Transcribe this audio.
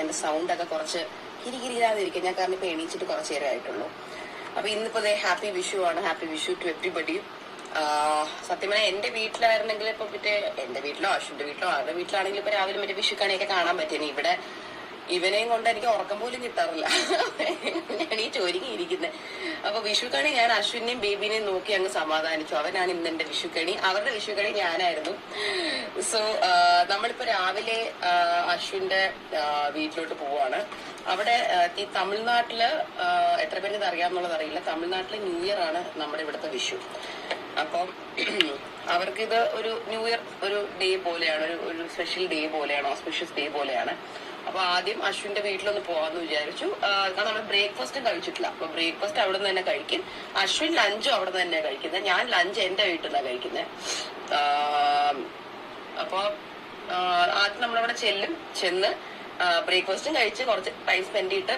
എന്റെ സൗണ്ട് ഒക്കെ കുറച്ച് കിരികിരിയാതിരിക്കും. ഞാൻ കാരണം ഇപ്പൊ എണീച്ചിട്ട് കുറച്ച് നേരം ആയിട്ടുള്ളൂ. അപ്പൊ ഇന്നിപ്പോ ഹാപ്പി വിഷു ആണ്. Happy Vishu to everybody. സത്യം പറഞ്ഞാൽ എന്റെ വീട്ടിലായിരുന്നെങ്കിൽ ഇപ്പൊ മറ്റേ എന്റെ വീട്ടിലോ അശ്വിന്റെ വീട്ടിലോ ആരുടെ വീട്ടിലാണെങ്കിലും ഇപ്പൊ രാവിലെ മറ്റേ വിഷുക്കണിയൊക്കെ കാണാൻ പറ്റിയാണ്. ഇവിടെ ഇവനെയും കൊണ്ട് എനിക്ക് ഉറക്കം പോലും കിട്ടാറില്ല. ഞാൻ ഈ ചോദിക്കിയിരിക്കുന്നത്. അപ്പൊ വിഷുക്കണി ഞാൻ അശ്വിനെയും ബേബിനെയും നോക്കി അങ്ങ് സമാധാനിച്ചു. അവനാണ് ഇന്ന് എന്റെ വിഷുക്കണി. അവരുടെ വിഷുക്കണി ഞാനായിരുന്നു. സോ നമ്മളിപ്പോ രാവിലെ അശ്വിന്റെ വീട്ടിലോട്ട് പോവാണ്. അവിടെ ഈ തമിഴ്നാട്ടില് എത്ര പേർക്ക് ഇത് അറിയാമെന്നുള്ളത് അറിയില്ല. തമിഴ്നാട്ടിലെ ന്യൂ ഇയർ ആണ് നമ്മുടെ ഇവിടുത്തെ വിഷു. അപ്പം അവർക്കിത് ഒരു ന്യൂ ഇയർ ഒരു ഡേ പോലെയാണ്, ഒരു സ്പെഷ്യൽ ഡേ പോലെയാണ്, ഓസ്പിഷ്യസ് ഡേ പോലെയാണ്. അപ്പൊ ആദ്യം അശ്വിന്റെ വീട്ടിലൊന്ന് പോവാന്ന് വിചാരിച്ചു. കാരണം നമ്മൾ ബ്രേക്ക്ഫാസ്റ്റും കഴിച്ചിട്ടില്ല. അപ്പൊ ബ്രേക്ക്ഫാസ്റ്റ് അവിടെ നിന്ന് തന്നെ കഴിക്കും. അശ്വിൻ ലഞ്ചും അവിടെ നിന്ന് തന്നെയാണ് കഴിക്കുന്നത്. ഞാൻ ലഞ്ച് എന്റെ വീട്ടിൽ നിന്നാണ് കഴിക്കുന്നത്. അപ്പൊ ആദ്യം നമ്മളവിടെ ചെന്ന് ബ്രേക്ക്ഫാസ്റ്റും കഴിച്ച് കുറച്ച് ടൈം സ്പെൻഡ് ചെയ്തിട്ട്